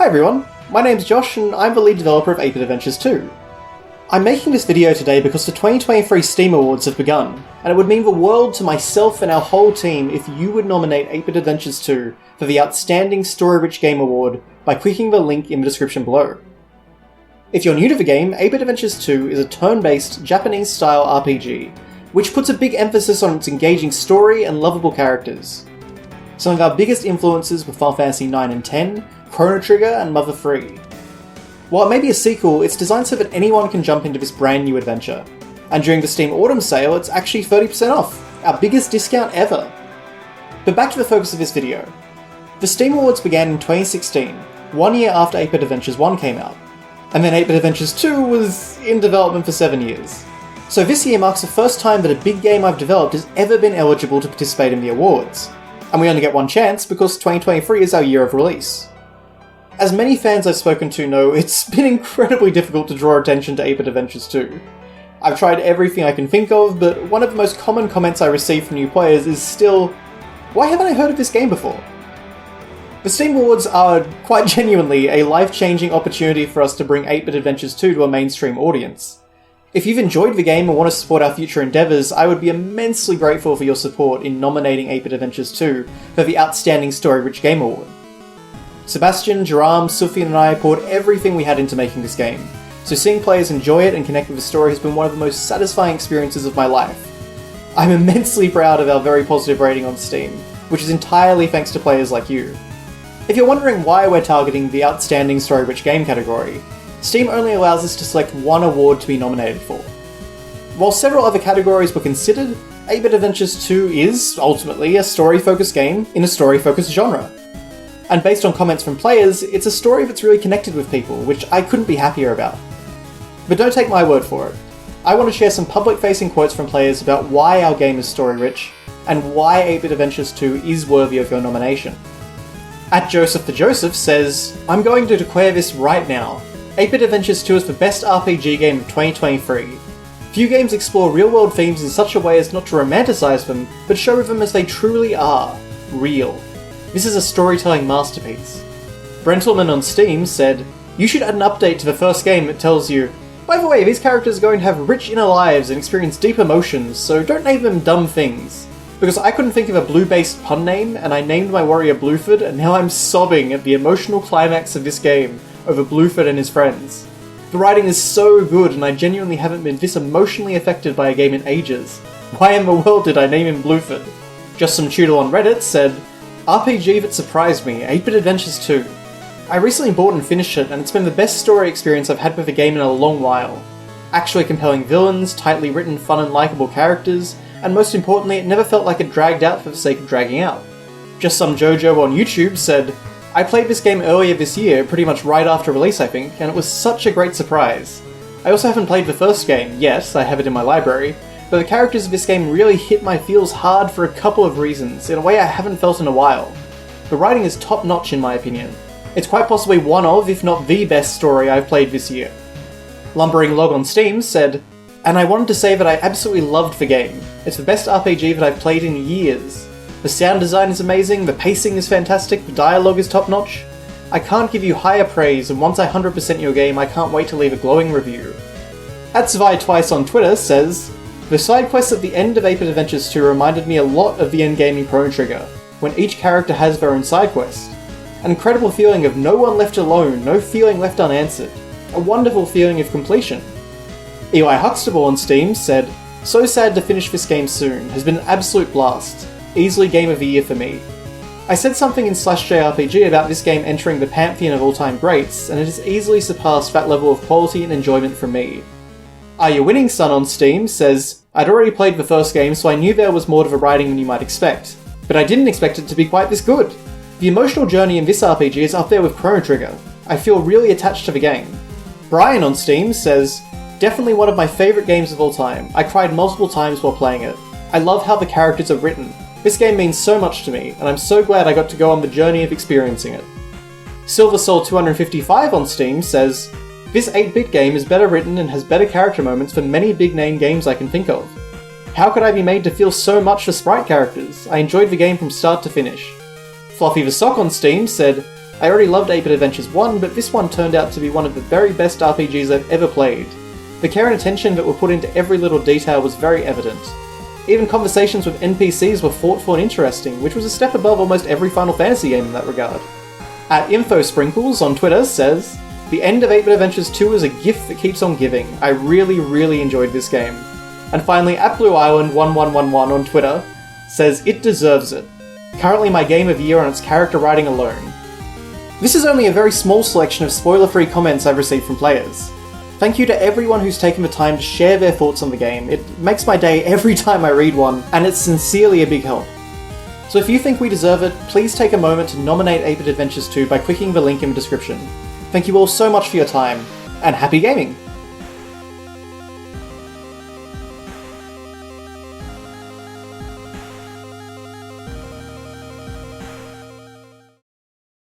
Hi everyone, my name's Josh and I'm the lead developer of 8-Bit Adventures 2. I'm making this video today because the 2023 Steam Awards have begun, and it would mean the world to myself and our whole team if you would nominate 8-Bit Adventures 2 for the Outstanding Story-Rich Game Award by clicking the link in the description below. If you're new to the game, 8-Bit Adventures 2 is a turn-based, Japanese-style RPG, which puts a big emphasis on its engaging story and lovable characters. Some of our biggest influences were Final Fantasy 9 and 10, Chrono Trigger, and Mother 3. While it may be a sequel, it's designed so that anyone can jump into this brand new adventure. And during the Steam Autumn sale, it's actually 30% off, our biggest discount ever. But back to the focus of this video. The Steam Awards began in 2016, 1 year after 8-Bit Adventures 1 came out. And then 8-Bit Adventures 2 was in development for 7 years. So this year marks the first time that a big game I've developed has ever been eligible to participate in the awards. And we only get one chance because 2023 is our year of release. As many fans I've spoken to know, it's been incredibly difficult to draw attention to 8-Bit Adventures 2. I've tried everything I can think of, but one of the most common comments I receive from new players is still, why haven't I heard of this game before? The Steam Awards are, quite genuinely, a life-changing opportunity for us to bring 8-Bit Adventures 2 to a mainstream audience. If you've enjoyed the game and want to support our future endeavours, I would be immensely grateful for your support in nominating 8-Bit Adventures 2 for the Outstanding Story-Rich Game Award. Sebastian, Jerram, Sufyan and I poured everything we had into making this game, so seeing players enjoy it and connect with the story has been one of the most satisfying experiences of my life. I'm immensely proud of our very positive rating on Steam, which is entirely thanks to players like you. If you're wondering why we're targeting the Outstanding Story-Rich Game category, Steam only allows us to select one award to be nominated for. While several other categories were considered, 8-Bit Adventures 2 is, ultimately, a story-focused game in a story-focused genre. And based on comments from players, it's a story that's really connected with people, which I couldn't be happier about. But don't take my word for it. I want to share some public-facing quotes from players about why our game is story-rich, and why 8-Bit Adventures 2 is worthy of your nomination. At Joseph the Joseph says, I'm going to declare this right now. 8-Bit Adventures 2 is the best RPG game of 2023. Few games explore real-world themes in such a way as not to romanticize them, but show them as they truly are. Real. This is a storytelling masterpiece. Brentelman on Steam said, you should add an update to the first game that tells you, by the way, these characters are going to have rich inner lives and experience deep emotions, so don't name them dumb things. Because I couldn't think of a blue-based pun name, and I named my warrior Blueford, and now I'm sobbing at the emotional climax of this game over Blueford and his friends. The writing is so good, and I genuinely haven't been this emotionally affected by a game in ages. Why in the world did I name him Blueford? Just some Tudor on Reddit said, RPG that surprised me, 8-Bit Adventures 2. I recently bought and finished it, and it's been the best story experience I've had with a game in a long while. Actually compelling villains, tightly written, fun and likeable characters, and most importantly, it never felt like it dragged out for the sake of dragging out. Just some Jojo on YouTube said, I played this game earlier this year, pretty much right after release I think, and it was such a great surprise. I also haven't played the first game yet, I have it in my library, but the characters of this game really hit my feels hard for a couple of reasons, in a way I haven't felt in a while. The writing is top notch in my opinion. It's quite possibly one of, if not the best story I've played this year. Lumbering Log on Steam said, and I wanted to say that I absolutely loved the game. It's the best RPG that I've played in years. The sound design is amazing, the pacing is fantastic, the dialogue is top notch. I can't give you higher praise, and once I 100% your game, I can't wait to leave a glowing review. At Zwei Twice on Twitter says, the side quests at the end of 8-Bit Adventures 2 reminded me a lot of the endgame in Chrono Trigger, when each character has their own side quest. An incredible feeling of no one left alone, no feeling left unanswered. A wonderful feeling of completion. Eli Huxtable on Steam said, so sad to finish this game soon, has been an absolute blast. Easily game of the year for me. I said something in /JRPG about this game entering the pantheon of all-time greats, and it has easily surpassed that level of quality and enjoyment from me. Are You Winning Son on Steam says, I'd already played the first game, so I knew there was more to the writing than you might expect, but I didn't expect it to be quite this good. The emotional journey in this RPG is up there with Chrono Trigger. I feel really attached to the game. Brian on Steam says, definitely one of my favourite games of all time. I cried multiple times while playing it. I love how the characters are written. This game means so much to me, and I'm so glad I got to go on the journey of experiencing it. Silver Soul 255 on Steam says, this 8-bit game is better written and has better character moments than many big-name games I can think of. How could I be made to feel so much for sprite characters? I enjoyed the game from start to finish. Fluffy the Sock on Steam said, I already loved 8-Bit Adventures 1, but this one turned out to be one of the very best RPGs I've ever played. The care and attention that were put into every little detail was very evident. Even conversations with NPCs were thoughtful and interesting, which was a step above almost every Final Fantasy game in that regard. At InfoSprinkles on Twitter says, "The end of 8-Bit Adventures 2 is a gift that keeps on giving. I really enjoyed this game." And finally, at Blue Island 1111 on Twitter says, "It deserves it. Currently my game of the year on its character writing alone." This is only a very small selection of spoiler-free comments I've received from players. Thank you to everyone who's taken the time to share their thoughts on the game. It makes my day every time I read one, and it's sincerely a big help. So if you think we deserve it, please take a moment to nominate 8-Bit Adventures 2 by clicking the link in the description. Thank you all so much for your time, and happy gaming!